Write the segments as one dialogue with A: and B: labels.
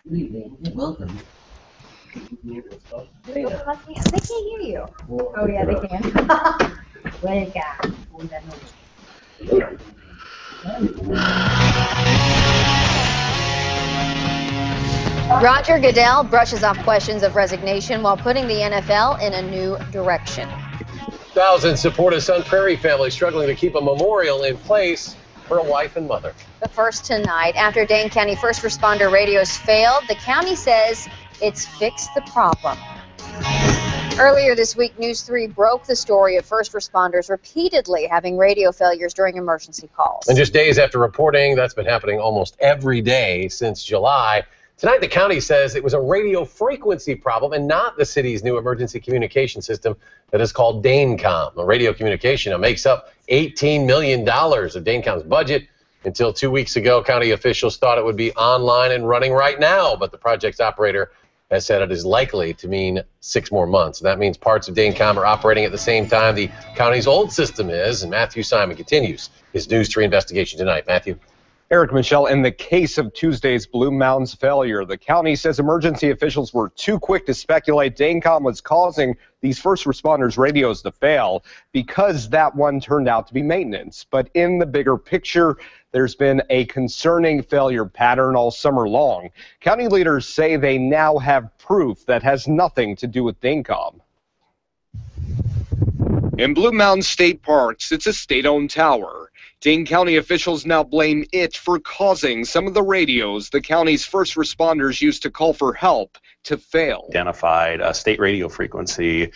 A: Good evening. Welcome.
B: They can't hear you. Oh, yeah, they can. Welcome.
C: Roger Goodell brushes off questions of resignation while putting the NFL in a new direction.
D: Thousands support a Sun Prairie family struggling to keep a memorial in place for a wife and mother.
C: But first tonight, after Dane County first responder radios failed, the county says it's fixed the problem. Earlier this week, News 3 broke the story of first responders repeatedly having radio failures during emergency calls.
D: And just days after reporting, that's been happening almost every day since July. Tonight, the county says it was a radio frequency problem and not the city's new emergency communication system that is called DaneCom. The radio communication makes up $18 million of DaneCom's budget. Until 2 weeks ago, county officials thought it would be online and running right now, but the project's operator has said it is likely to mean 6 more months. That means parts of DaneCom are operating at the same time the county's old system is, and Matthew Simon continues his News 3 investigation tonight. Matthew.
E: Eric, Michelle, in the case of Tuesday's Blue Mountains failure, the county says emergency officials were too quick to speculate DaneCom was causing these first responders' radios to fail because that one turned out to be maintenance. But in the bigger picture, there's been a concerning failure pattern all summer long. County leaders say they now have proof that has nothing to do with DaneCom. In Blue Mountain State Parks, it's a state-owned tower. Dane County officials now blame it for causing some of the radios the county's first responders used to call for help to fail.
F: Identified a state radio frequency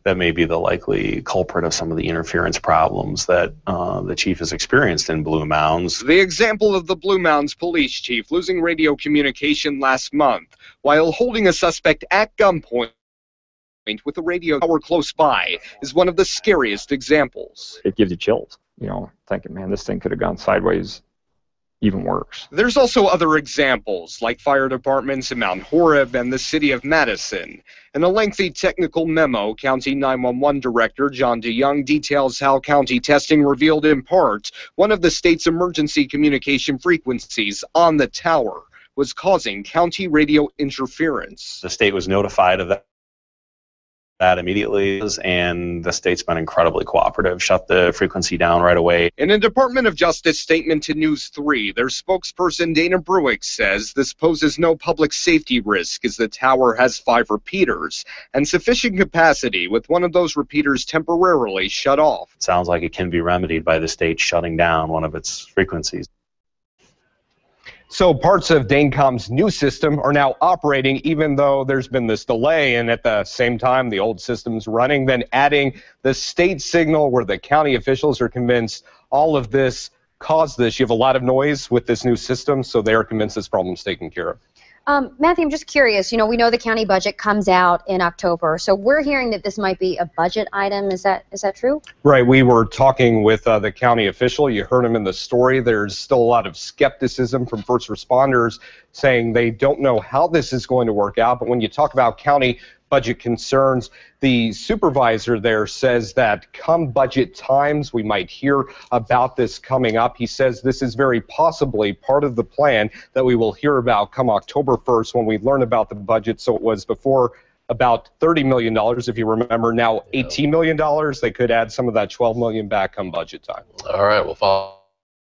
F: that may be the likely culprit of some of the interference problems that the chief has experienced in Blue Mountains.
E: The example of the Blue Mountains police chief losing radio communication last month while holding a suspect at gunpoint with a radio tower close by is one of the scariest examples.
G: It gives you chills. You know, thinking, man, this thing could have gone sideways even worse.
E: There's also other examples, like fire departments in Mount Horeb and the city of Madison. In a lengthy technical memo, County 911 Director John DeYoung details how county testing revealed in part one of the state's emergency communication frequencies on the tower was causing county radio interference.
F: The state was notified of that immediately, and the state's been incredibly cooperative, shut the frequency down right away.
E: In a Department of Justice statement to News 3, their spokesperson Dana Bruick says this poses no public safety risk as the tower has 5 repeaters and sufficient capacity with one of those repeaters temporarily shut off.
F: It sounds like it can be remedied by the state shutting down one of its frequencies.
E: So parts of DaneCom's new system are now operating even though there's been this delay, and at the same time the old system's running, then adding the state signal where the county officials are convinced all of this caused this. You have a lot of noise with this new system, so they are convinced this problem's taken care of.
C: Matthew, I'm just curious, you know, we know the county budget comes out in October, so we're hearing that this might be a budget item. Is that true?
E: Right. We were talking with the county official. You heard him in the story. There's still a lot of skepticism from first responders saying they don't know how this is going to work out. But when you talk about county budget concerns, the supervisor there says that come budget times, we might hear about this coming up. He says this is very possibly part of the plan that we will hear about come October 1st when we learn about the budget. So it was before about $30 million, if you remember, now $18 million. They could add some of that $12 million back come budget time.
D: All right, we'll follow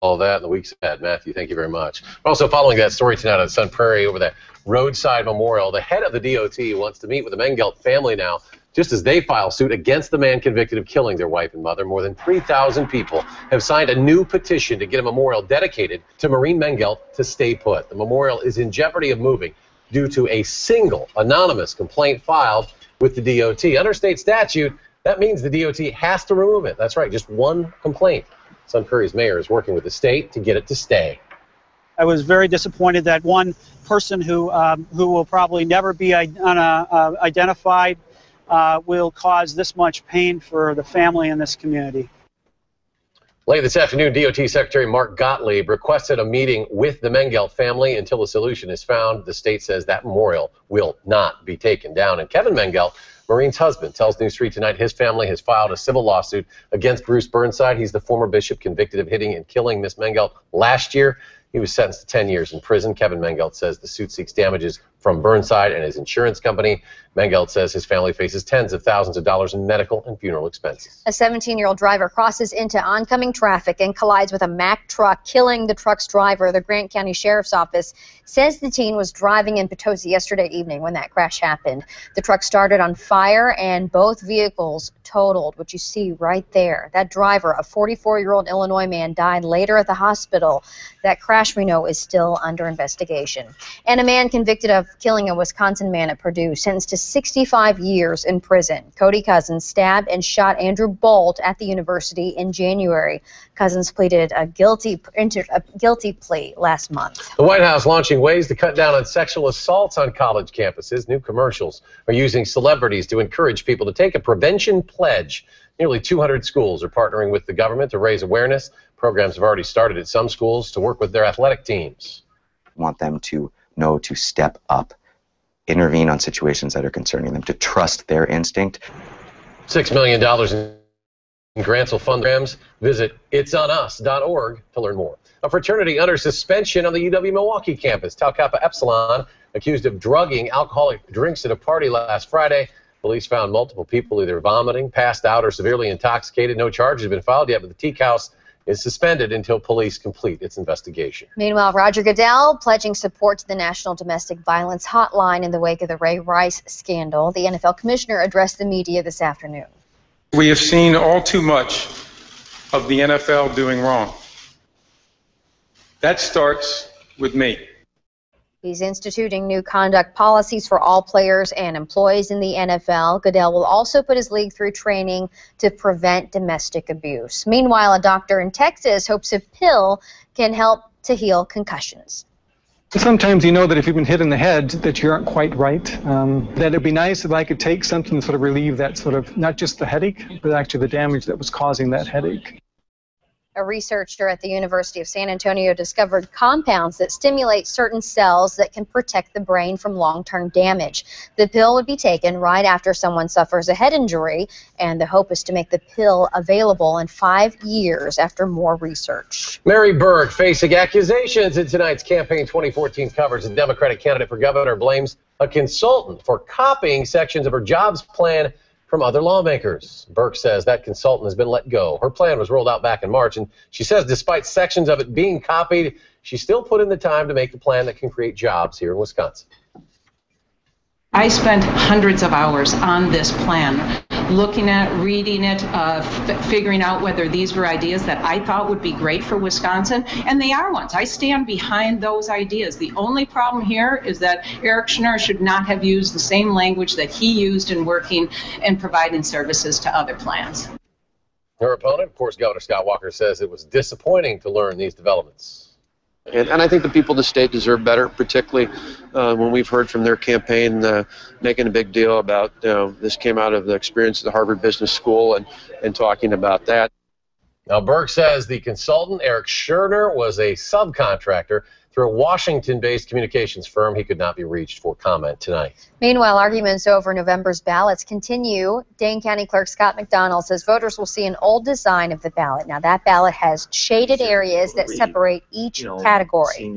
D: all that in the weeks ahead. Matthew, thank you very much. We're also following that story tonight on Sun Prairie over that roadside memorial. The head of the DOT wants to meet with the Mengelt family now, just as they file suit against the man convicted of killing their wife and mother. More than 3,000 people have signed a new petition to get a memorial dedicated to Maureen Mengelt to stay put. The memorial is in jeopardy of moving due to a single anonymous complaint filed with the DOT. Under state statute, that means the DOT has to remove it. That's right, just one complaint. Sun Prairie's mayor is working with the state to get it to stay.
H: I was very disappointed that one person who will probably never be identified will cause this much pain for the family in this community.
D: Late this afternoon, DOT Secretary Mark Gottlieb requested a meeting with the Mengelt family until a solution is found. The state says that memorial will not be taken down. And Kevin Mengelt, Maureen's husband, tells News 3 tonight his family has filed a civil lawsuit against Bruce Burnside. He's the former bishop convicted of hitting and killing Miss Mengelt last year. He was sentenced to 10 years in prison. Kevin Mengelt says the suit seeks damages from Burnside and his insurance company. Mengelt says his family faces tens of thousands of dollars in medical and funeral expenses.
C: A 17-year-old driver crosses into oncoming traffic and collides with a Mack truck, killing the truck's driver. The Grant County Sheriff's Office says the teen was driving in Potosi yesterday evening when that crash happened. The truck started on fire and both vehicles totaled, which you see right there. That driver, a 44-year-old Illinois man, died later at the hospital. That crash, we know, is still under investigation. And a man convicted of killing a Wisconsin man at Purdue, sentenced to 65 years in prison. Cody Cousins stabbed and shot Andrew Bolt at the university in January. Cousins pleaded a guilty plea last month.
D: The White House launching ways to cut down on sexual assaults on college campuses. New commercials are using celebrities to encourage people to take a prevention pledge. Nearly 200 schools are partnering with the government to raise awareness. Programs have already started at some schools to work with their athletic teams.
A: We want them to know to step up, intervene on situations that are concerning them, to trust their instinct.
D: $6 million in grants will fund programs. Visit itsonus.org to learn more. A fraternity under suspension on the UW Milwaukee campus. Tau Kappa Epsilon accused of drugging alcoholic drinks at a party last Friday. Police found multiple people either vomiting, passed out, or severely intoxicated. No charges have been filed yet, but the Teak House is suspended until police complete its investigation.
C: Meanwhile, Roger Goodell pledging support to the National Domestic Violence Hotline in the wake of the Ray Rice scandal. The NFL commissioner addressed the media this afternoon.
I: We have seen all too much of the NFL doing wrong. That starts with me.
C: He's instituting new conduct policies for all players and employees in the NFL. Goodell will also put his league through training to prevent domestic abuse. Meanwhile, a doctor in Texas hopes a pill can help to heal concussions.
J: Sometimes you know that if you've been hit in the head that you aren't quite right. That it'd be nice if I could take something to sort of relieve that sort of, not just the headache, but actually the damage that was causing that headache.
C: A researcher at the University of San Antonio discovered compounds that stimulate certain cells that can protect the brain from long-term damage. The pill would be taken right after someone suffers a head injury, and the hope is to make the pill available in 5 years after more research.
D: Mary Berg facing accusations in tonight's Campaign 2014 coverage. The Democratic candidate for governor blames a consultant for copying sections of her jobs plan from other lawmakers. Burke says that consultant has been let go. Her plan was rolled out back in March, and she says despite sections of it being copied, she still put in the time to make the plan that can create jobs here in Wisconsin.
K: I spent hundreds of hours on this plan, looking at it, reading it, figuring out whether these were ideas that I thought would be great for Wisconsin, and they are ones. I stand behind those ideas. The only problem here is that Eric Schnurr should not have used the same language that he used in working and providing services to other plans.
D: Her opponent, of course, Governor Scott Walker, says it was disappointing to learn these developments.
L: And I think the people of the state deserve better, particularly when we've heard from their campaign making a big deal about this came out of the experience of the Harvard Business School and talking about that.
D: Now, Burke says the consultant, Eric Scherner, was a subcontractor through a Washington-based communications firm. He could not be reached for comment tonight.
C: Meanwhile, arguments over November's ballots continue. Dane County Clerk Scott McDonald says voters will see an old design of the ballot. Now, that ballot has shaded areas that separate each category.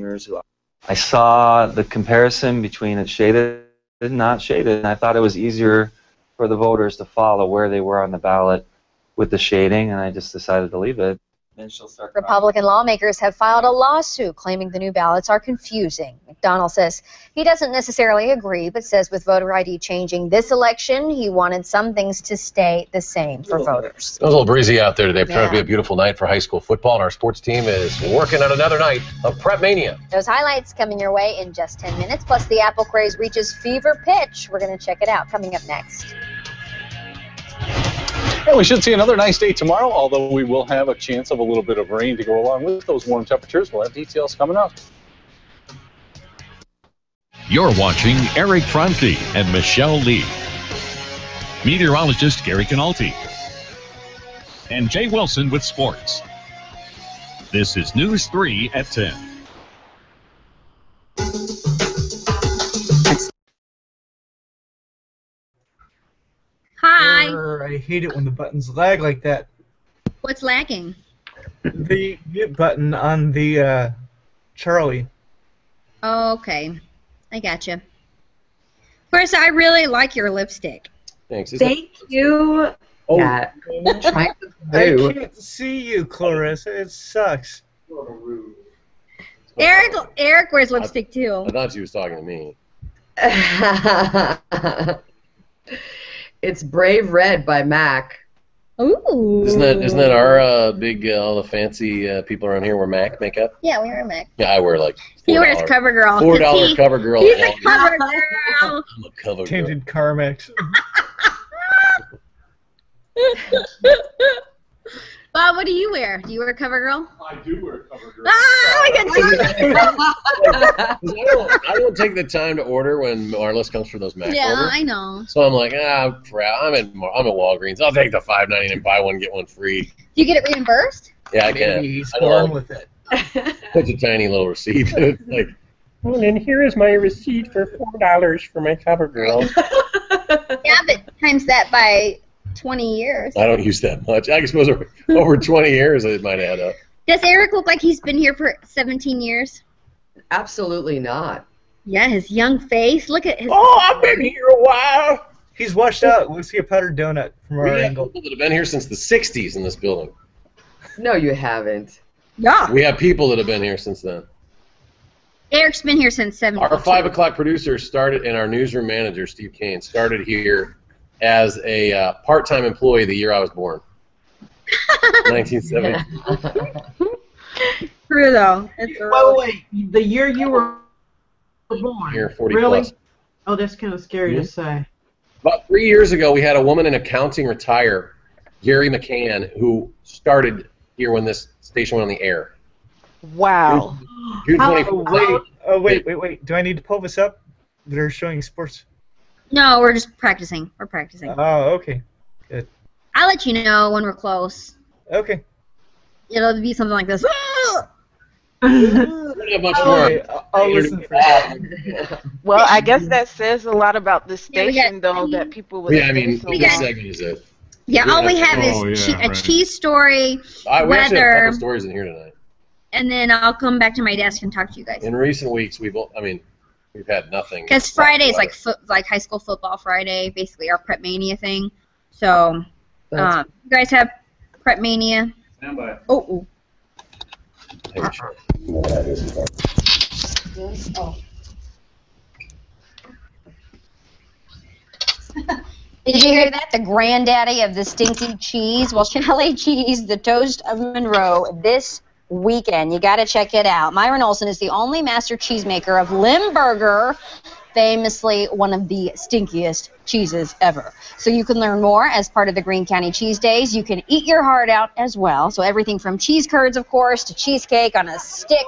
M: I saw the comparison between it shaded and not shaded, and I thought it was easier for the voters to follow where they were on the ballot with the shading, and I just decided to leave it. Then she'll start
C: Republican lawmakers have filed a lawsuit claiming the new ballots are confusing. McDonald says he doesn't necessarily agree, but says with voter ID changing this election, he wanted some things to stay the same for voters.
D: It was a little breezy out there today. Trying to be a beautiful night for high school football, and our sports team is working on another night of Prep Mania.
C: Those highlights coming your way in just 10 minutes, plus the apple craze reaches fever pitch. We're going to check it out coming up next.
N: And we should see another nice day tomorrow, although we will have a chance of a little bit of rain to go along with those warm temperatures. We'll have details coming up.
O: You're watching Eric Franke and Michelle Lee. Meteorologist Gary Canalti. And Jay Wilson with sports. This is News 3 at 10.
P: Hi.
Q: I hate it when the buttons lag like that.
P: What's lagging?
Q: The mute button on the Charlie.
C: Oh, okay. I gotcha. Chris, I really like your lipstick.
D: Thanks.
B: Thank you.
D: Oh.
B: Yeah. Trying to
Q: I
B: do.
Q: can't see you, Clarissa. It sucks.
C: Eric wears lipstick too.
D: I thought she was talking to me.
B: It's Brave Red by Mac.
C: Ooh.
D: Isn't that our big all the fancy people around here wear MAC makeup?
C: Yeah, we wear Mac.
D: Yeah, I wear like
C: He wears CoverGirl.
D: $4 CoverGirl.
C: He's a CoverGirl.
D: I'm a CoverGirl.
Q: Tinted Carmex.
C: Bob, what do you wear? Do you wear CoverGirl?
N: I do wear CoverGirl.
C: Ah, we got
D: I don't take the time to order when our list comes for those MAC
C: Yeah,
D: orders.
C: I know.
D: So I'm like, crap. I'm at Walgreens. I'll take the $5.99 and buy one get one free.
C: Do you get it reimbursed?
D: Yeah, I can.
Q: Maybe he's
D: I know.
Q: born with it.
D: Such a tiny little receipt. It's like,
P: well, and here is my receipt for $4 for my CoverGirl.
C: Yeah, but times that by 20 years.
D: I don't use that much. I suppose over 20 years it might add up.
C: Does Eric look like he's been here for 17 years?
B: Absolutely not.
C: Yeah, his young face. Look at his.
Q: Oh, I've been here a while. He's washed out. Let's see a powdered donut from our
D: We have
Q: angle.
D: people that have been here since the 60s in this building.
B: No, you haven't.
C: Yeah.
D: We have people that have been here since then.
C: Eric's been here since 17.
D: Our 5 o'clock producer started, and our newsroom manager, Steve Kane, started here as a part-time employee the year I was born. 1970.
C: True, though. It's
R: Wait, the year you were born?
D: Here, 40
R: really?
D: plus.
R: Oh, that's kind of scary to say.
D: About 3 years ago, we had a woman in accounting retire, Gary McCann, who started here when this station went on the air.
Q: Wow.
D: June
Q: 24th.
D: Wait.
Q: Wait. Do I need to pull this up? They're showing sports.
C: No, we're just practicing. We're practicing.
Q: Oh, okay. Good.
C: I'll let you know when we're close.
Q: Okay.
C: It'll be something like this.
D: Not much more.
Q: I'll listen for that.
S: Well, I guess that says a lot about the
C: Yeah, we
S: station,
C: got-
S: though, that people would.
D: Yeah, I mean,
C: We
D: this
C: got-
D: segment is it.
C: Yeah, all we have is a cheese story,
D: We actually have a
C: weather,
D: couple stories in here tonight.
C: and then I'll come back to my desk and talk to you guys.
D: In recent weeks, we've had nothing.
C: Because Friday's like high school football Friday, basically our Prep Mania thing. So, you guys have Prep Mania?
N: Stand by.
C: Oh.
B: Oh.
C: Did you hear that? The granddaddy of the stinky cheese. Well, Chalet Cheese, the toast of Monroe, this weekend. You got to check it out. Myron Olson is the only master cheesemaker of Limburger, famously one of the stinkiest cheeses ever. So you can learn more as part of the Greene County Cheese Days. You can eat your heart out as well. So everything from cheese curds, of course, to cheesecake on a stick,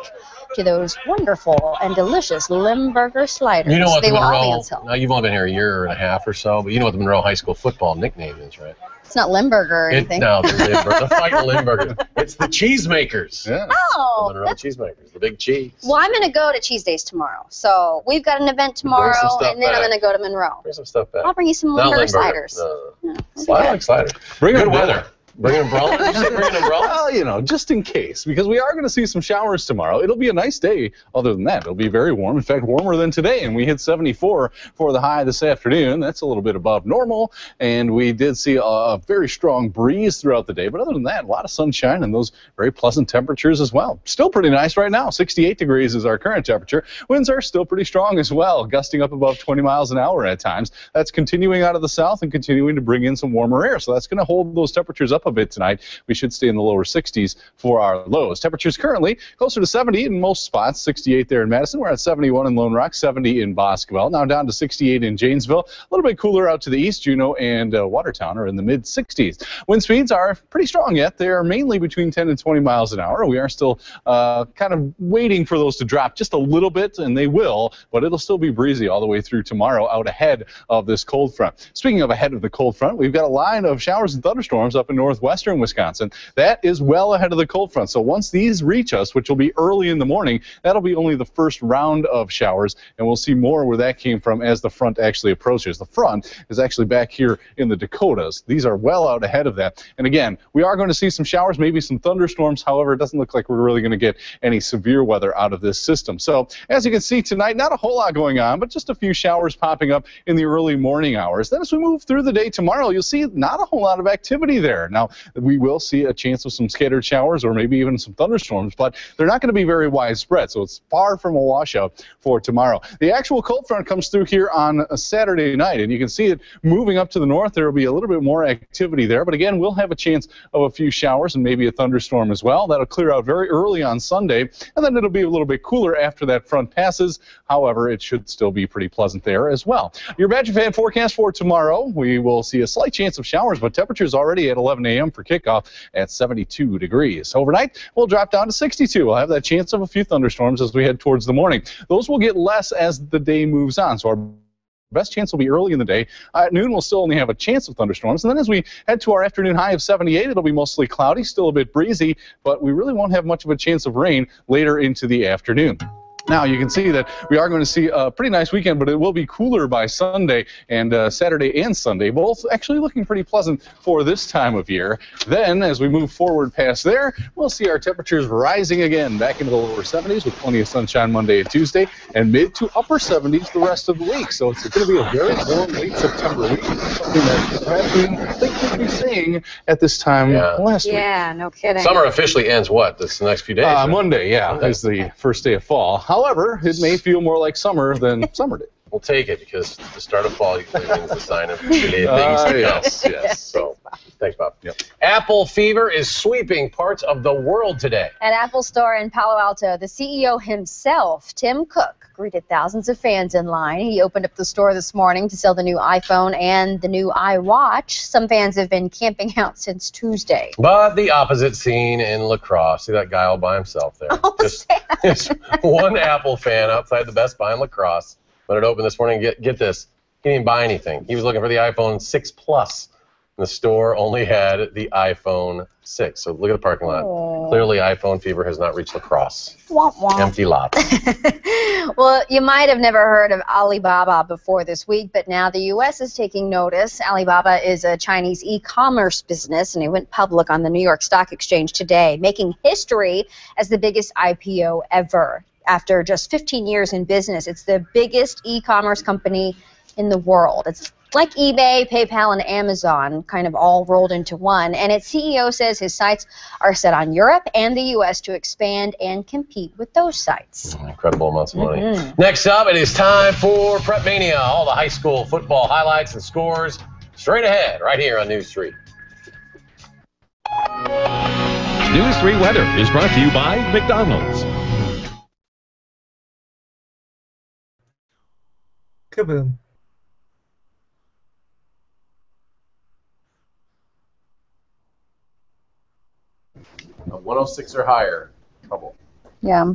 C: to those wonderful and delicious Limburger sliders.
D: You know what
C: they
D: the
C: will all be
D: Monroe,
C: on sale.
D: now you've only been here a year and a half or so, but you know what the Monroe High School football nickname is, right?
C: It's not Limburger or anything.
D: No, the fighting Limburger. It's the Cheesemakers.
N: Yeah.
C: Oh,
D: The Monroe Cheesemakers, the big cheese.
C: well, I'm going to go to Cheese Days tomorrow. So we've got an event tomorrow,
D: some stuff
C: and then I'm
D: back.
C: going to go to Monroe.
D: Bring some stuff back.
C: I'll bring you some
D: Not
C: Limburger
D: Limburger.
C: sliders.
D: No. I like sliders.
N: Bring
D: Good
N: an
D: weather.
N: umbrella.
D: Bring an umbrella? Did you say bring an umbrella?
N: Well, you know, just in case, because we are going to see some showers tomorrow. It'll be a nice day. Other than that, it'll be very warm. In fact, warmer than today, and we hit 74 for the high this afternoon. That's a little bit above normal, and we did see a very strong breeze throughout the day. But other than that, a lot of sunshine and those very pleasant temperatures as well. Still pretty nice right now. 68 degrees is our current temperature. Winds are still pretty strong as well, gusting up above 20 miles an hour at times. That's continuing out of the south and continuing to bring in some warmer air. So that's going to hold those temperatures up a bit tonight. We should stay in the lower 60s for our lows. Temperatures currently closer to 70 in most spots, 68 there in Madison. We're at 71 in Lone Rock, 70 in Boscoville. Now down to 68 in Janesville. A little bit cooler out to the east. Juneau and Watertown are in the mid-60s. Wind speeds are pretty strong yet. They are mainly between 10 and 20 miles an hour. We are still kind of waiting for those to drop just a little bit, and they will, but it'll still be breezy all the way through tomorrow out ahead of this cold front. Speaking of ahead of the cold front, we've got a line of showers and thunderstorms up in north northwestern Wisconsin. That is well ahead of the cold front. So once these reach us, which will be early in the morning, that'll be only the first round of showers, and we'll see more where that came from as the front actually approaches. The front is actually back here in the Dakotas. These are well out ahead of that. And again, we are going to see some showers, maybe some thunderstorms. However, it doesn't look like we're really going to get any severe weather out of this system. So as you can see tonight, not a whole lot going on, but just a few showers popping up in the early morning hours. Then as we move through the day tomorrow, you'll see not a whole lot of activity there. Now, we will see a chance of some scattered showers or maybe even some thunderstorms, but they're not going to be very widespread, so it's far from a washout for tomorrow. The actual cold front comes through here on a Saturday night, and you can see it moving up to the north. There will be a little bit more activity there, but again, we'll have a chance of a few showers and maybe a thunderstorm as well. That'll clear out very early on Sunday, and then it'll be a little bit cooler after that front passes. However, it should still be pretty pleasant there as well. Your Badger Fan forecast for tomorrow, we will see a slight chance of showers, but temperatures already at 11 a.m. for kickoff at 72 degrees. Overnight, we'll drop down to 62. We'll have that chance of a few thunderstorms as we head towards the morning. Those will get less as the day moves on, so our best chance will be early in the day. At noon, we'll still only have a chance of thunderstorms. And then as we head to our afternoon high of 78, it'll be mostly cloudy, still a bit breezy, but we really won't have much of a chance of rain later into the afternoon. Now, you can see that we are going to see a pretty nice weekend, but it will be cooler by Sunday and Saturday and Sunday, both actually looking pretty pleasant for this time of year. Then, as we move forward past there, we'll see our temperatures rising again back into the lower 70s with plenty of sunshine Monday and Tuesday, and mid to upper 70s the rest of the week. So it's going to be a very warm late September week, something that perhaps we didn't think we'd be seeing at this time last week.
C: Yeah, no kidding.
D: Summer officially ends what? This next few days? Right?
N: Monday, is the first day of fall. However, it may feel more like summer than summer did.
D: We'll take it because the start of fall usually means the sign of things to come.
N: Yes.
D: So, thanks, Bob. Yep. Apple fever is sweeping parts of the world today.
C: At Apple Store in Palo Alto, the CEO himself, Tim Cook, greeted thousands of fans in line. He opened up the store this morning to sell the new iPhone and the new iWatch. Some fans have been camping out since Tuesday.
D: But the opposite scene in La Crosse. See that guy all by himself there. Just one Apple fan outside the Best Buy in La Crosse. When it opened this morning, get this, he didn't buy anything. He was looking for the iPhone 6 Plus. The store only had the iPhone 6. So look at the parking lot.
C: Aww.
D: Clearly, iPhone fever has not reached La Crosse.
C: Womp womp.
D: Empty lot.
C: Well, you might have never heard of Alibaba before this week, but now the U.S. is taking notice. Alibaba is a Chinese e-commerce business, and it went public on the New York Stock Exchange today, making history as the biggest IPO ever. After just 15 years in business, it's the biggest e-commerce company in the world. It's like eBay, PayPal, and Amazon, kind of all rolled into one. And its CEO says his sights are set on Europe and the U.S. to expand and compete with those sites.
D: Incredible amounts of money. Next up, it is time for Prep Mania. All the high school football highlights and scores straight ahead, right here on News 3.
O: News 3 weather is brought to you by McDonald's.
Q: Kaboom.
D: A 106 or higher. Trouble.
C: Yeah.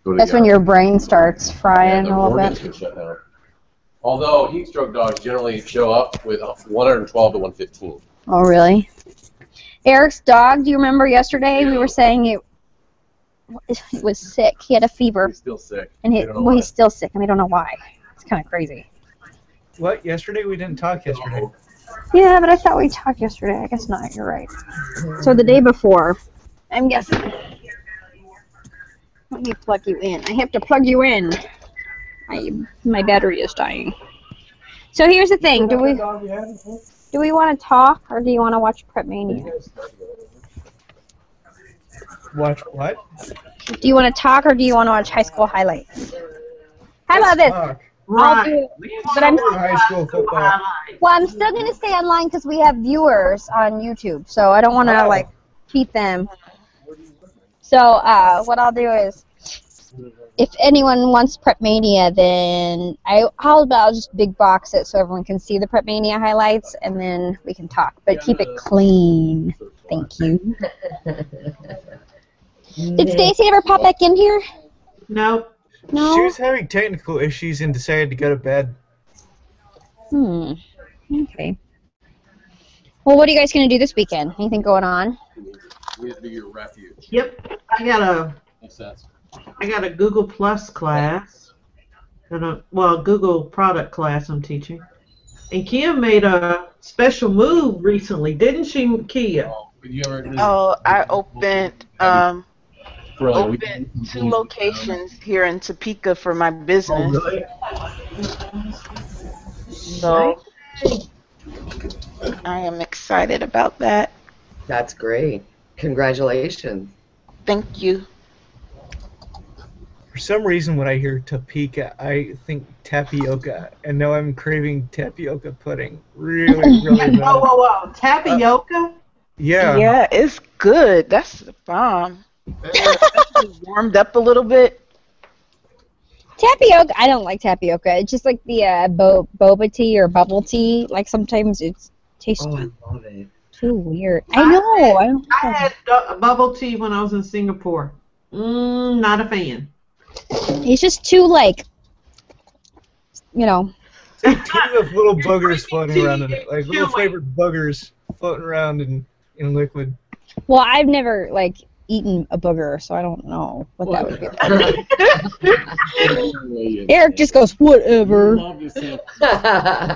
C: That's when your brain starts frying a little bit.
D: Shut down. Although heat stroke dogs generally show up with 112 to 115.
C: Oh, really? Eric's dog, do you remember yesterday we were saying it was sick. He had a fever.
D: He's still sick.
C: And he's still sick, and we don't know why. It's kind of crazy.
Q: What? Yesterday? We didn't talk yesterday.
C: Yeah, but I thought we talked yesterday. I guess not. You're right. So the day before, I'm guessing. Let me plug you in. I have to plug you in. My battery is dying. So here's the thing. Do we want to talk, or do you want to watch Prep Mania?
Q: Watch what?
C: Do you want to talk, or do you want to watch high school highlights? How about this? I'll do it, but
Q: high school football.
C: Well, I'm still going to stay online because we have viewers on YouTube, so I don't want to beat them. So what I'll do is, if anyone wants Prep Mania, then I'll just big box it so everyone can see the Prep Mania highlights, and then we can talk. But keep it clean. Thank you. Did Stacy ever pop back in here?
R: No.
C: No?
Q: She was having technical issues and decided to go to bed.
C: Okay. Well, what are you guys going to do this weekend? Anything going on?
D: We have to be your refuge.
R: Yep, I got a Google Plus class, and Google product class I'm teaching. And Kia made a special move recently, didn't she, Kia?
S: Oh, I opened opened 2 locations here in Topeka for my business.
R: Oh, really?
S: So I am excited about that.
B: That's great. Congratulations.
S: Thank you.
Q: For some reason, when I hear Topeka, I think tapioca, and now I'm craving tapioca pudding. Really, really bad.
R: Whoa. Tapioca?
Q: Yeah.
S: Yeah, it's good. That's the bomb. Especially warmed up a little bit.
C: Tapioca, I don't like tapioca. It's just like the boba tea or bubble tea. Like sometimes it tastes
B: I love it.
C: too weird. I know.
R: I had bubble tea when I was in Singapore. Not a fan.
C: It's just too
Q: It's like 2 of little buggers floating around in it, like little flavored buggers floating around in liquid.
C: Well, I've never eaten a booger, so I don't know what that would be like. Eric just goes, whatever.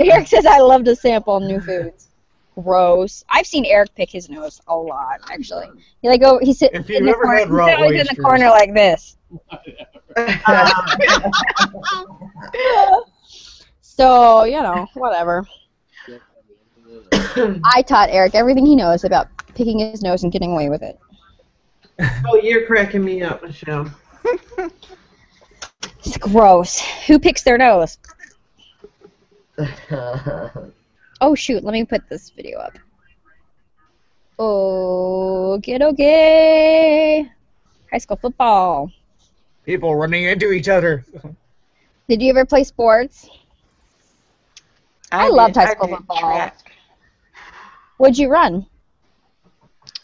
C: Eric says, I love to sample new foods. Gross. I've seen Eric pick his nose a lot, actually. He's sitting
Q: If you've ever had raw
C: in the corner like this. So, whatever. I taught Eric everything he knows about picking his nose and getting away with it.
R: Oh, you're cracking me up, Michelle.
C: It's gross. Who picks their nose? Oh, shoot. Let me put this video up. Okay. High school football.
Q: People running into each other.
C: Did you ever play sports? I loved high school football.
S: Track.
C: What'd you run?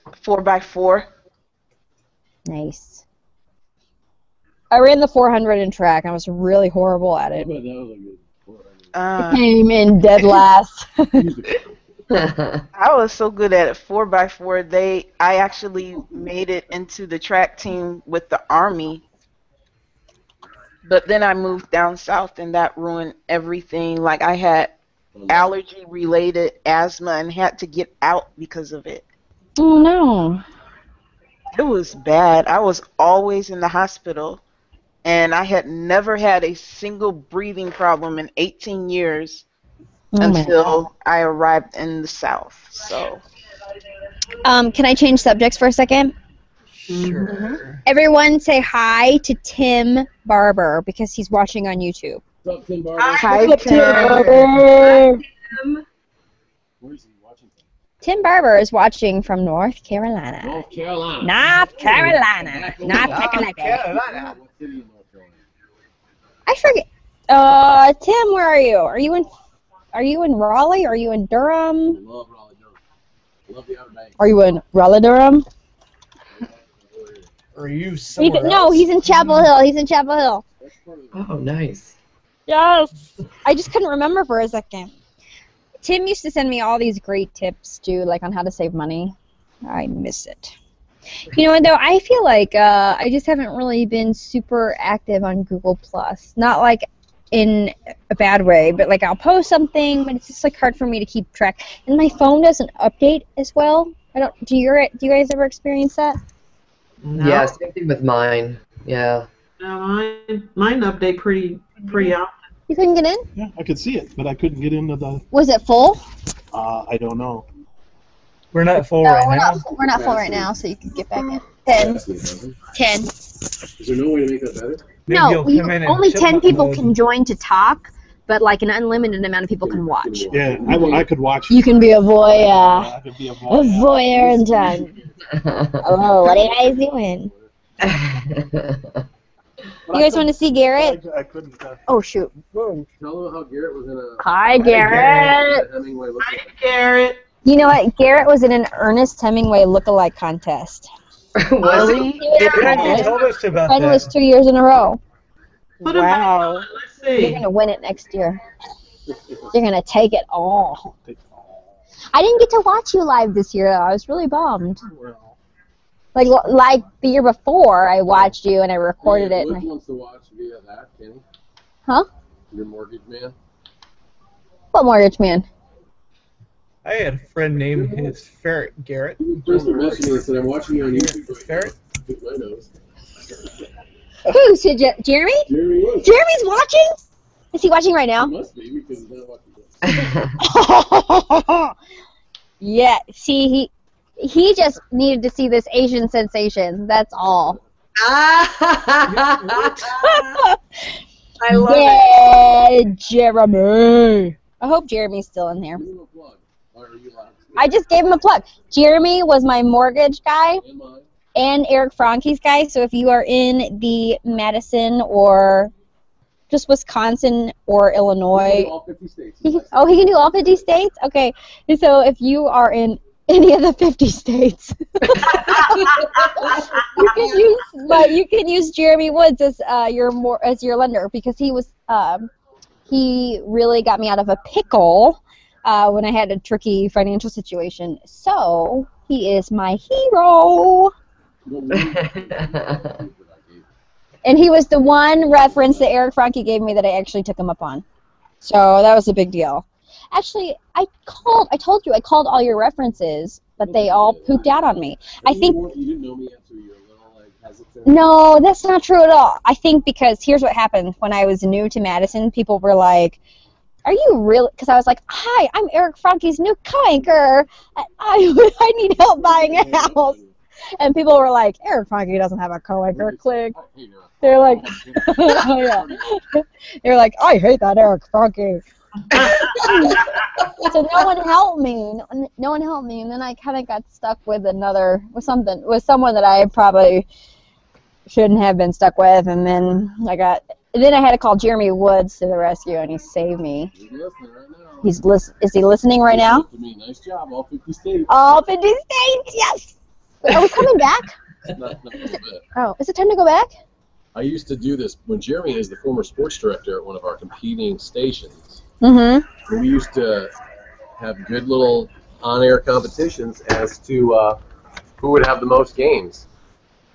S: 4x4.
C: Nice. I ran the 400 in track. I was really horrible at it. I came in dead last.
S: I was so good at it. 4x4. I actually made it into the track team with the Army. But then I moved down south, and that ruined everything. Like, I had allergy-related asthma and had to get out because of it.
C: Oh, no.
S: It was bad. I was always in the hospital, and I had never had a single breathing problem in 18 years until I arrived in the South. So,
C: can I change subjects for a second?
Q: Sure.
C: Everyone say hi to Tim Barber because he's watching on YouTube.
D: What's up, Tim Barber?
S: Hi,
C: Tim Barber.
D: Where's he watching from?
C: Tim Barber is watching from North Carolina.
D: North Carolina.
C: North Carolina. North Carolina. I forget. Tim, where are you? Are you in Raleigh? Are you in Durham?
D: I love Raleigh, Durham. I love the Outer Banks.
C: Are you in Raleigh, Durham?
Q: Are you somewhere
C: No,
Q: else?
C: he's in Chapel Hill. He's in Chapel Hill.
B: Oh, nice.
C: Yes. I just couldn't remember for a second. Tim used to send me all these great tips, too, like on how to save money. I miss it. You know what, though? I feel like I just haven't really been super active on Google+. Not like in a bad way, but like I'll post something, but it's just like hard for me to keep track. And my phone doesn't update as well. Do you guys ever experience that?
B: No. Yeah, same thing with mine. Yeah.
R: No, mine update pretty often.
C: You couldn't get in?
T: Yeah, I could see it, but I couldn't get into the...
C: Was it full?
T: I don't know.
Q: We're not full right now.
C: We're not full right now, so you can get back in. 10.
D: Is there no way to make that better?
C: No, only 10 people can join to talk, but like an unlimited amount of people can watch.
T: Yeah, I could watch.
C: You can be a voyeur.
T: I could be a
C: A voyeur in time. Hello, what are you guys doing? You guys want to see Garrett?
T: I couldn't.
C: Oh, shoot.
D: Tell them how Garrett was in a...
C: Hi, Garrett.
R: Hi, Garrett.
C: You know what? Garrett was in an Ernest Hemingway look-alike contest.
S: Really?
Q: Yeah, you told us about
C: And it was
Q: that.
C: 2 years in a row.
S: Wow.
R: Let's see.
C: You're going to win it next year. You're going to take it all. I didn't get to watch you live this year, though. I was really bummed. Like the year before, I watched you and I recorded it.
D: Who wants to watch via that, Kenny?
C: Huh?
D: Your mortgage man?
C: What mortgage man?
Q: I had a friend named his ferret Garrett.
D: First he messaged me and said, I'm watching you on YouTube.
Q: The ferret?
D: My nose.
C: Who? So Jeremy?
D: Jeremy is.
C: Jeremy's watching? Is he watching right now?
D: He must be because he's not watching this.
C: Yeah. See, he just needed to see this Asian sensation. That's all.
B: I love
C: it. Jeremy. I hope Jeremy's still in here. I just gave him a plug. Jeremy was my mortgage guy and Eric Franke's guy. So if you are in the Madison or just Wisconsin or Illinois.
D: All 50 states.
C: He can do all 50 states? Okay. And so if you are in any of the 50 states, you can use Jeremy Woods as your lender, because he really got me out of a pickle when I had a tricky financial situation. So he is my hero. And he was the one reference that Eric Franke gave me that I actually took him up on. So that was a big deal. Actually, I told you I called all your references, but they all pooped out on me. I think.
D: You didn't know me yet, so you're a little hesitant.
C: No, that's not true at all. I think because here's what happened. When I was new to Madison, people were like, are you really? Because I was like, hi, I'm Eric Franke's new co-anchor. I need help buying a house. And people were like, Eric Franke doesn't have a co-anchor. Click. They're like, yeah. They're like, I hate that Eric Franke. So no one helped me. No one helped me, and then I kind of got stuck with someone that I probably shouldn't have been stuck with, and then I had to call Jeremy Woods to the rescue, and he saved me.
D: He's listening right now.
C: Is he listening right now?
D: Nice job, all 50 states.
C: All 50 states, yes. Wait, are we coming back?
D: Not a little bit.
C: Oh, is it time to go back?
D: I used to do this when Jeremy is the former sports director at one of our competing stations.
C: Mm-hmm.
D: We used to have good little on-air competitions as to who would have the most games.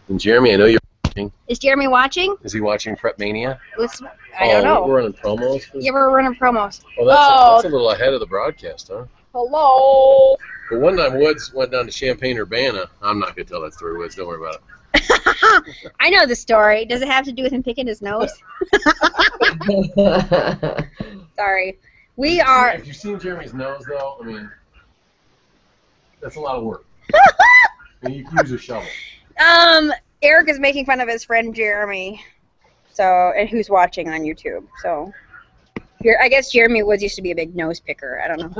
D: And Jeremy, I know you're watching.
C: Is Jeremy watching?
D: Is he watching Prep Mania?
C: I don't know.
D: We're running promos.
C: Yeah, we're running promos.
D: Oh, that's a little ahead of the broadcast, huh?
C: Hello.
D: But one time Woods went down to Champaign-Urbana. I'm not going to tell that story, Woods. Don't worry about it.
C: I know the story. Does it have to do with him picking his nose? Sorry.
D: If you've seen Jeremy's nose, though, I mean, that's a lot of work. And you can use a shovel.
C: Eric is making fun of his friend Jeremy, and who's watching on YouTube. So, I guess Jeremy Woods used to be a big nose picker. I don't know.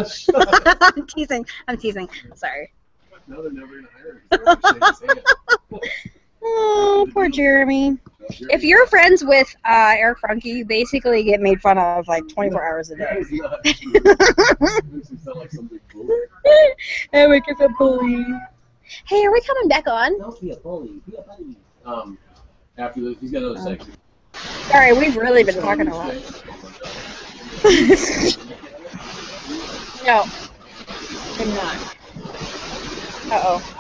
C: I'm teasing. Sorry.
D: No, they're never going to hire him.
C: Oh, poor Jeremy. If you're friends with Eric Franke, you basically get made fun of like 24 hours a day. Eric is a bully. Hey, are we coming back on?
D: Don't be a bully. Be a buddy. After this, he's got another section.
C: Sorry, we've really been talking a lot. No, I'm not. Uh-oh.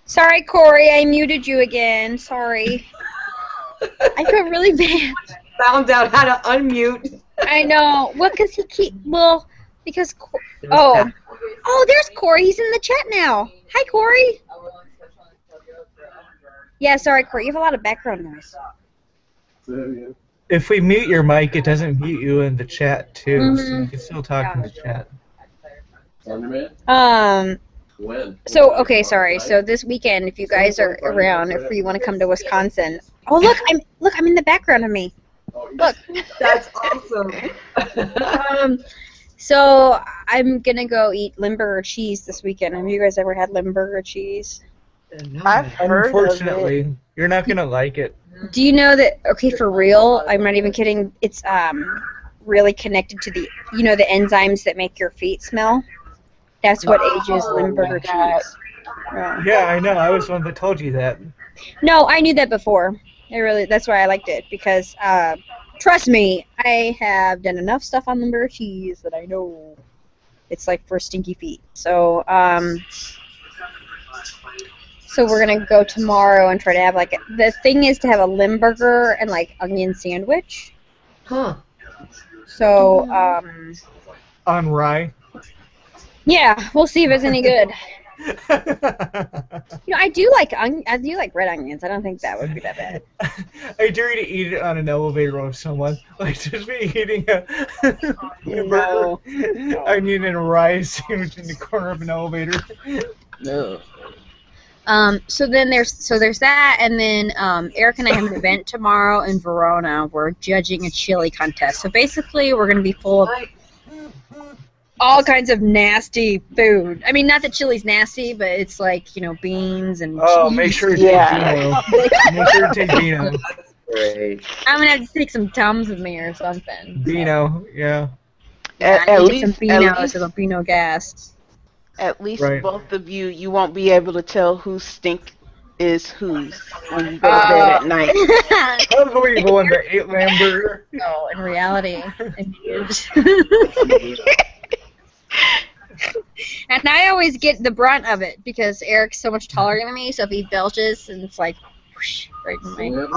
C: Sorry, Corey, I muted you again. Sorry. I feel really bad.
B: Found out how to unmute.
C: I know. Well, because there's Corey. He's in the chat now. Hi, Corey. Yeah, sorry, Corey. You have a lot of background noise.
Q: If we mute your mic, it doesn't mute you in the chat too, so you can still talk in the chat.
D: When?
C: So, okay, sorry. So this weekend, if you guys are around, if you want to come to Wisconsin. Oh, look, I'm in the background of me. Look.
B: That's awesome.
C: So I'm going to go eat Limburger cheese this weekend. Have you guys ever had Limburger cheese?
S: I've heard
Q: Unfortunately,
S: of it.
Q: you're not going to like it.
C: Do you know that, okay, for real, I'm not even kidding, it's really connected to the enzymes that make your feet smell? That's what ages Limburger cheese.
Q: Yeah, I know. I was the one that told you that.
C: No, I knew that before. That's why I liked it, because Trust me, I have done enough stuff on Limburger cheese that I know it's like for stinky feet. So, so we're gonna go tomorrow and try to have like the thing is to have a Limburger and like onion sandwich.
Q: Huh.
C: So,
Q: On rye.
C: yeah, we'll see if it's any good. I do like red onions. I don't think that would be that bad.
Q: I dare you to eat it on an elevator with someone. Like just be eating a
C: No.
Q: burger, onion and a rye sandwich in the corner of an elevator.
D: No.
C: So there's that, and then Eric and I have an event tomorrow in Verona. We're judging a chili contest. So basically, we're gonna be full of all kinds of nasty food. I mean, not that chili's nasty, but it's like, beans and cheese.
Q: Make sure you take Vino. Make sure you take Vino.
A: Great.
C: I'm gonna have to take some Tums with me or something.
Q: Vino, yeah.
C: I need some Vino, so the Vino gas.
S: At least
Q: Right.
S: both of you won't be able to tell whose stink is whose when you go to bed at night.
Q: Unbelievable in the 8-lamb burger.
C: No, in reality, it is. And I always get the brunt of it because Eric's so much taller than me, so if he belches, and it's like, whoosh, right in my...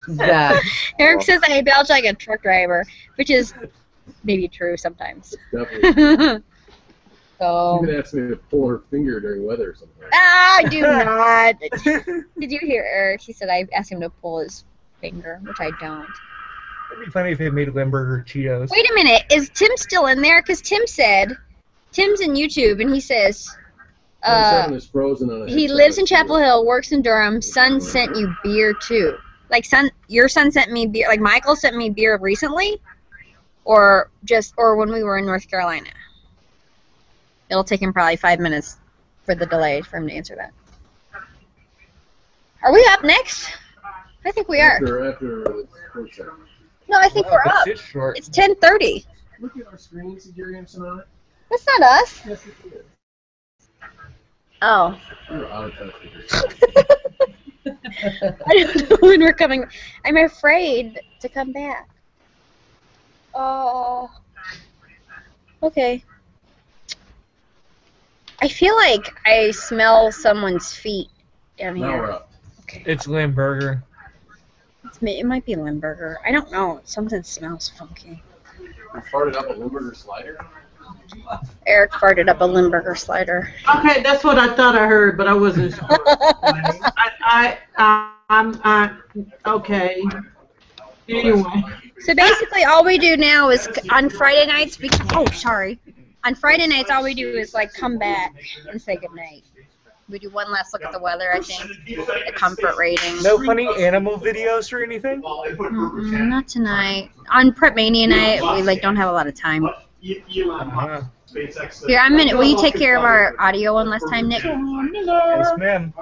B: That.
C: Eric says I belch like a truck driver, which is maybe true sometimes.
D: Definitely.
C: So.
D: You can ask me to pull her finger during weather or something.
C: I do not. Did you hear Eric? He said I asked him to pull his finger, which I don't.
Q: It'd be funny if they made Limburger Cheetos.
C: Wait a minute, is Tim still in there? Because Tim's in YouTube, and he says
D: is frozen on a
C: he lives in Chapel Hill, works in Durham. Son sent you beer too. Like your son sent me beer. Like Michael sent me beer recently, or when we were in North Carolina. It'll take him probably 5 minutes for the delay for him to answer that. Are we up next? I think we are.
D: After
C: No, I think we're up.
Q: It's short.
C: It's 10:30.
D: Look at our screen, see Gary Hampson on it?
C: That's not us.
D: Yes, it is.
C: Oh.
D: You're out of touch with
C: I don't know when we're coming. I'm afraid to come back. Oh. Okay. I feel like I smell someone's feet down here.
D: Now we're up.
C: Okay.
Q: It's Limburger.
C: It might be Limburger. I don't know. Something smells funky.
D: You farted up a Limburger slider?
C: Eric farted up a Limburger slider.
R: Okay, that's what I thought I heard, but I wasn't sure. I'm okay. Anyway.
C: So basically, all we do now is on Friday nights. On Friday nights, all we do is like come back and say goodnight. We do one last look at the weather, I think. The comfort rating.
Q: No funny animal videos or anything?
C: Not tonight. On Prep Mania night, we don't have a lot of time.
Q: Uh-huh.
C: Here, will you take care of our audio one last time, Nick?
Q: Yes, ma'am.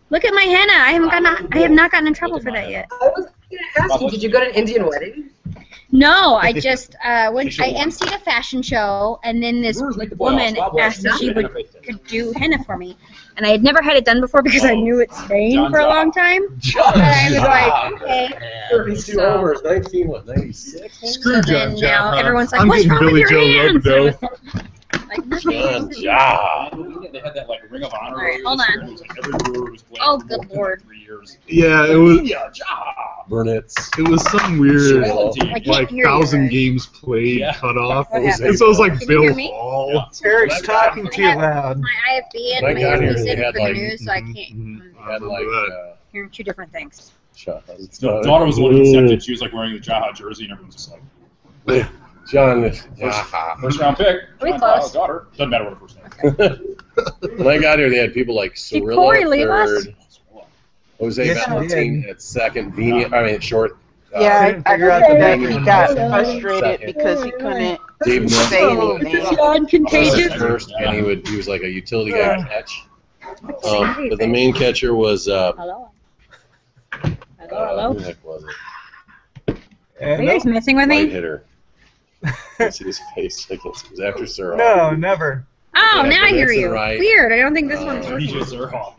C: Look at my henna. I have not gotten in trouble for that yet.
B: I was going to ask you, did you go to an Indian wedding?
C: No, I just I emceed a fashion show, and then this woman asked if she could do henna for me, and I had never had it done before because I knew it stained for a long time. And I was like, okay.
D: 32 over is 1996?
C: So then now everyone's like, what's wrong with your hands? Like, nothing.
D: They had
N: that like Ring of Honor.
C: All right, hold on. Oh, good lord.
T: Yeah, it was.
D: Burnett's.
T: It was some weird,
C: I can't hear you,
T: 1,000
C: Eric.
T: games played cut off.
C: What
T: And
C: happened?
T: so it was like
C: Can you hear
T: Bill
C: me?
T: Hall.
Q: Eric's talking too loud.
C: My IFB and
D: When I
C: my
D: got here,
C: earpiece
D: they
C: in
D: had,
C: for the
D: like,
C: news, so I can't
D: Had like,
C: hear two different things.
D: shut up.
N: The daughter was the one who accepted. She was like wearing the Jaha jersey, and everyone's just like,
D: John,
N: first round pick.
C: Are we
N: John
C: close?
N: Jah's daughter. Doesn't matter what her first name is.
D: when I got here, they had people like
C: Did
D: Cirilla
C: Corey
D: at
C: leave us?
D: third, Jose
Q: Yes,
D: Valentin at second, Vini, at short.
S: Yeah, I
Q: figure out
S: heard
Q: the
S: that
Q: name.
S: he got frustrated because he couldn't
D: Dave
S: say anything.
C: Non-contagious.
D: First, and he was like a utility guy to catch. But the main catcher was
C: Hello. Hello.
D: who the heck was it?
C: Are you guys messing with
D: Light
C: me?
D: hitter. I see his face. It was after Cyril.
Q: No, never.
C: Oh, Oh, now I hear
D: Benson
C: you.
D: right.
C: Weird. I don't think this one's working.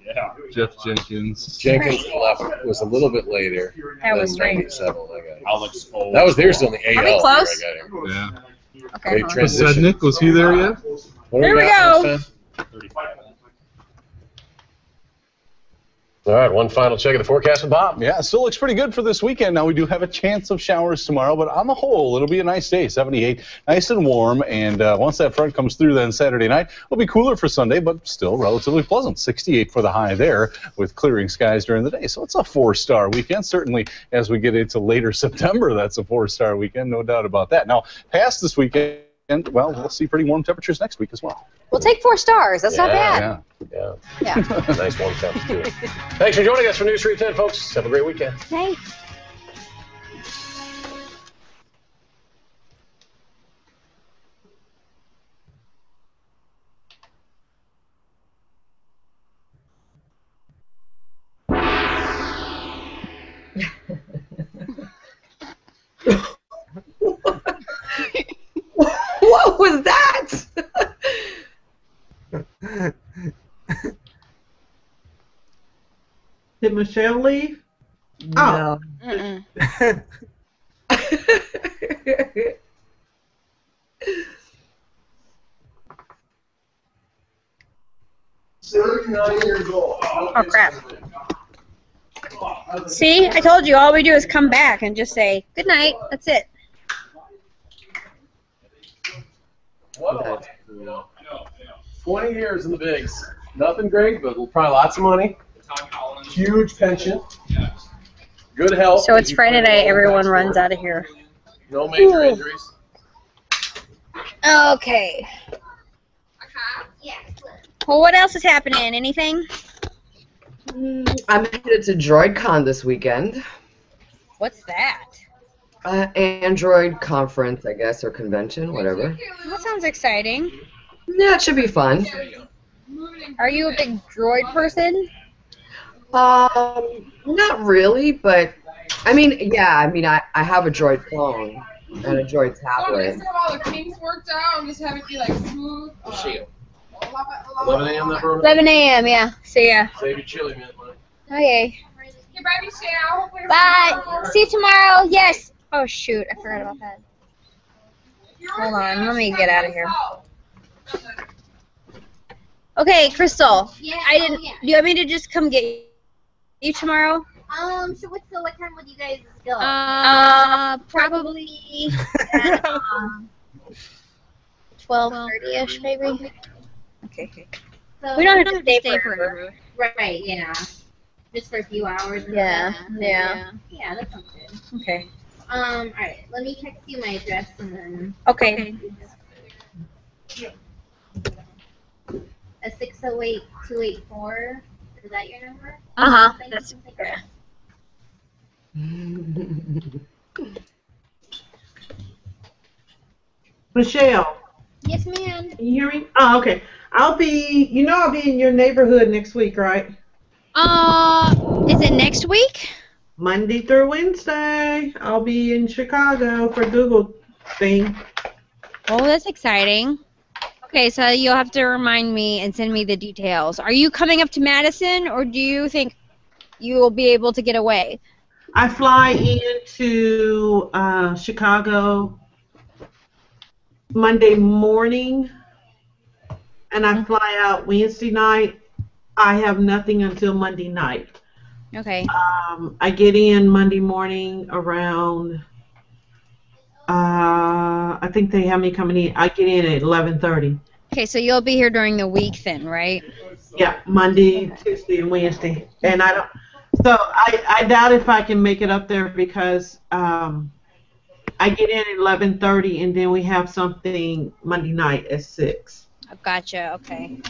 N: Yeah. Jeff Jenkins.
D: Jenkins left was a little bit later.
C: That was
D: than
C: strange.
D: 97. Alex. That was there still in the AL.
C: Are we close?
D: I got him.
N: Yeah.
C: Okay.
D: Great transition.
T: Sednick, was he there yet?
D: What
C: There we
D: got,
C: go.
D: Einstein? All right, one final check of the forecast with Bob.
N: Yeah, still looks pretty good for this weekend. Now, we do have a chance of showers tomorrow, but on the whole, it'll be a nice day, 78, nice and warm. And once that front comes through then Saturday night, it'll be cooler for Sunday, but still relatively pleasant. 68 for the high there with clearing skies during the day. So it's a 4-star weekend. Certainly, as we get into later September, that's a 4-star weekend, no doubt about that. Now, past this weekend, well, we'll see pretty warm temperatures next week as well.
C: We'll take 4 stars. That's not bad.
D: Yeah.
C: Yeah.
D: Nice warm temps, too. Thanks for joining us for News 310, folks. Have a great weekend.
C: Thanks.
B: What was that?
R: Did Michelle leave?
B: No.
S: Mm-mm.
C: Oh, crap. See, I told you all we do is come back and just say, good night. That's it.
D: Whoa. 20 years in the bigs. Nothing great, but probably lots of money. Huge pension. Good health.
C: So it's Friday night. Everyone runs out of here.
D: No major injuries.
C: Okay. Well, what else is happening? Anything?
B: I'm headed to DroidCon this weekend.
C: What's that?
B: Android conference, I guess, or convention, whatever.
C: That sounds exciting.
B: Yeah, it should be fun.
C: Are you a big droid person?
B: Not really, but I mean, yeah, I have a Droid phone and a Droid tablet.
U: Have all the kinks worked out and just have it be like smooth.
D: 11 a.m. that road?
C: 11 a.m., yeah. See ya.
D: Save your chili, man.
C: Okay.
U: Goodbye, Michelle.
C: Bye. See you tomorrow. Yes. Oh, shoot. I forgot about that. Hold on. Let me get out of here. Okay, Crystal.
V: Yeah.
C: Do you want me to just come get you tomorrow?
V: So what time would you guys go?
C: Probably at 12:30ish, maybe. Okay.
V: So
C: We don't have to stay forever.
V: Right, yeah. Just for a few hours.
C: Yeah.
V: Yeah, that sounds good.
C: Okay.
V: Alright, let me text you my address and then.
C: Okay.
V: A 608-284. Is that your number?
C: Uh-huh.
V: That's
R: Michelle,
V: Yes, ma'am.
R: can you hear me? Oh, okay. I'll be in your neighborhood next week, right?
C: Is it next week?
R: Monday through Wednesday. I'll be in Chicago for Google thing.
C: Oh, that's exciting. Okay, so you'll have to remind me and send me the details. Are you coming up to Madison, or do you think you will be able to get away?
R: I fly into Chicago Monday morning, and I fly out Wednesday night. I have nothing until Monday night.
C: Okay.
R: I get in Monday morning around. I think they have me coming in. I get in at 11:30.
C: Okay, so you'll be here during the week then, right?
R: Yeah, Monday, Tuesday, and Wednesday. And I don't. So I doubt if I can make it up there because I get in at 11:30, and then we have something Monday night at 6.
C: I've gotcha. Okay.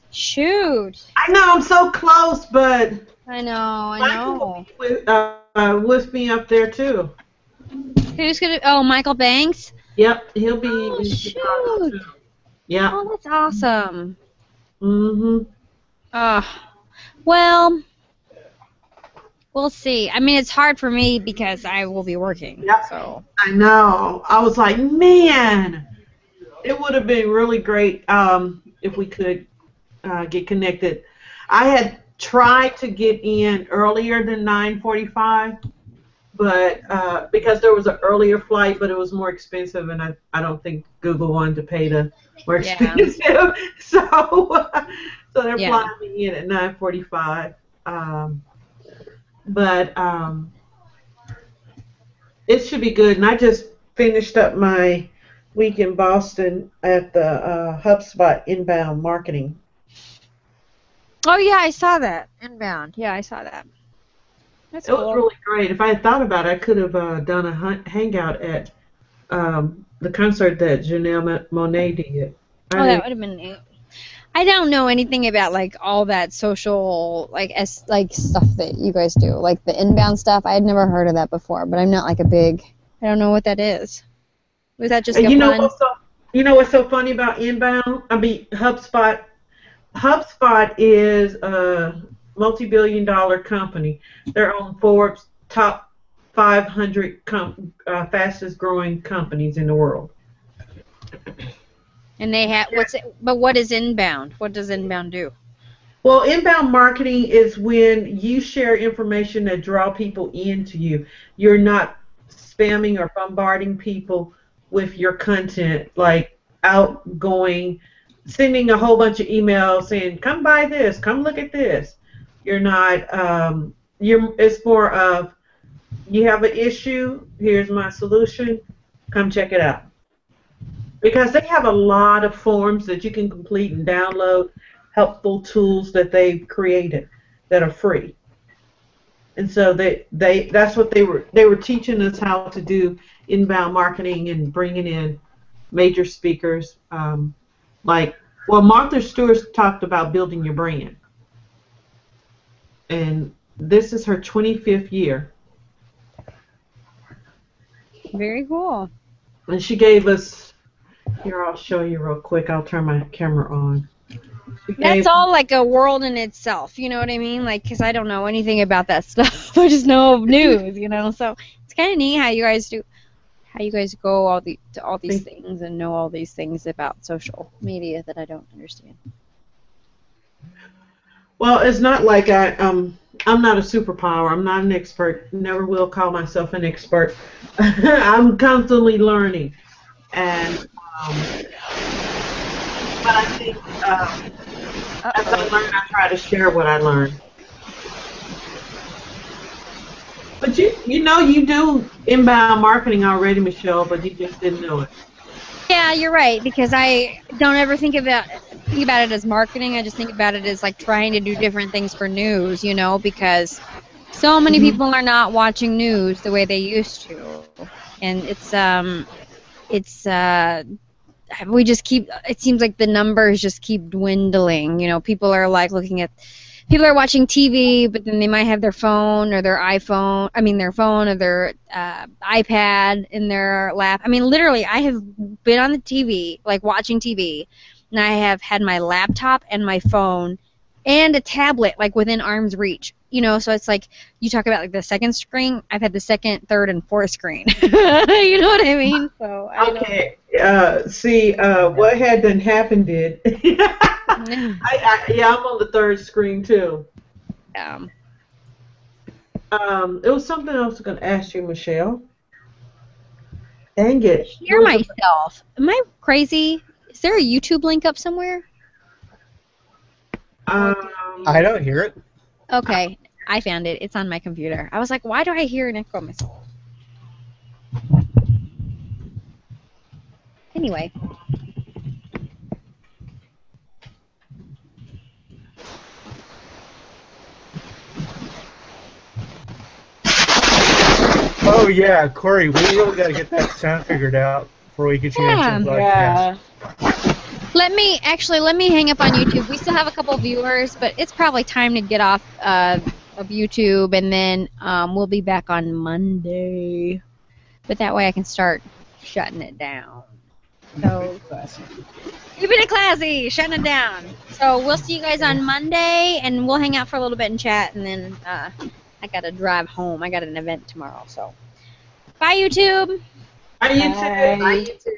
C: Shoot.
R: I know I'm so close, but
C: I know.
R: with me up there too.
C: Who's gonna? Oh, Michael Banks.
R: Yep, he'll be.
C: Oh,
R: in Chicago,
C: shoot.
R: too. Yeah.
C: Oh, that's awesome.
R: Mhm.
C: Well, we'll see. I mean, it's hard for me because I will be working.
R: Yep.
C: So.
R: I know. I was like, man. It would have been really great if we could get connected. I had tried to get in earlier than 9:45, but because there was an earlier flight, but it was more expensive, and I don't think Google wanted to pay the more expensive. So they're flying me in at 9:45. But it should be good. And I just finished up my week in Boston at the HubSpot inbound marketing.
C: Oh yeah, I saw that. Inbound. Yeah, I saw that. That's
R: It
C: cool.
R: was really great. If I had thought about it, I could have done a hangout at the concert that Janelle Monáe did.
C: Oh, that would have been neat. I don't know anything about like all that social like stuff that you guys do, like the inbound stuff. I had never heard of that before, but I'm not like a big. I don't know what that is. Was that just
R: you
C: fun?
R: You know what's so funny about inbound? I mean, HubSpot. HubSpot is a multi-billion-dollar company. They're on Forbes top 500 fastest-growing companies in the world.
C: And they have But what is inbound? What does inbound do?
R: Well, inbound marketing is when you share information that draw people into you. You're not spamming or bombarding people with your content, like outgoing, sending a whole bunch of emails saying, "Come buy this, come look at this." You're not. It's more of, you have an issue. Here's my solution. Come check it out. Because they have a lot of forms that you can complete and download, helpful tools that they've created that are free. And so that's what they were teaching us how to do inbound marketing and bringing in major speakers. Martha Stewart talked about building your brand. And this is her 25th year.
C: Very cool.
R: And she gave us, here, I'll show you real quick. I'll turn my camera on.
C: That's all like a world in itself, you know what I mean? Like, because I don't know anything about that stuff. I just know news, you know? So it's kind of neat how you guys go to all these things and know all these things about social media that I don't understand.
R: Well, it's not like I'm not a superpower. I'm not an expert. Never will call myself an expert. I'm constantly learning. And but I think as I learn, I try to share what I learn. But you do inbound marketing already, Michelle, but you just didn't know it.
C: Yeah, you're right, because I don't ever think about it as marketing. I just think about it as like trying to do different things for news, you know, because so many people are not watching news the way they used to. And we just keep, it seems like the numbers just keep dwindling. You know, people are watching TV, but then they might have their phone or their iPhone, their phone or their iPad in their lap. I mean, literally, I have been on the TV, like watching TV, and I have had my laptop and my phone and a tablet, like within arm's reach. You know, so it's like, you talk about like the second screen, I've had the second, third, and fourth screen. You know what I mean? So
R: okay. What had done happened did. I'm on the third screen too. It was something else I was going to ask you, Michelle. Dang it.
C: Hear myself. Am I crazy? Is there a YouTube link up somewhere?
Q: I don't hear it.
C: Okay, I found it. It's on my computer. I was like, why do I hear an echo myself? Anyway.
Q: Oh yeah, Corey, we really got to get that sound figured out before we get you into the broadcast.
C: Let me hang up on YouTube. We still have a couple viewers, but it's probably time to get off of YouTube, and then we'll be back on Monday. But that way I can start shutting it down. So keep it classy, shutting it down. So we'll see you guys on Monday, and we'll hang out for a little bit and chat, and then I gotta drive home. I got an event tomorrow, so bye YouTube.
R: Bye YouTube. Bye YouTube.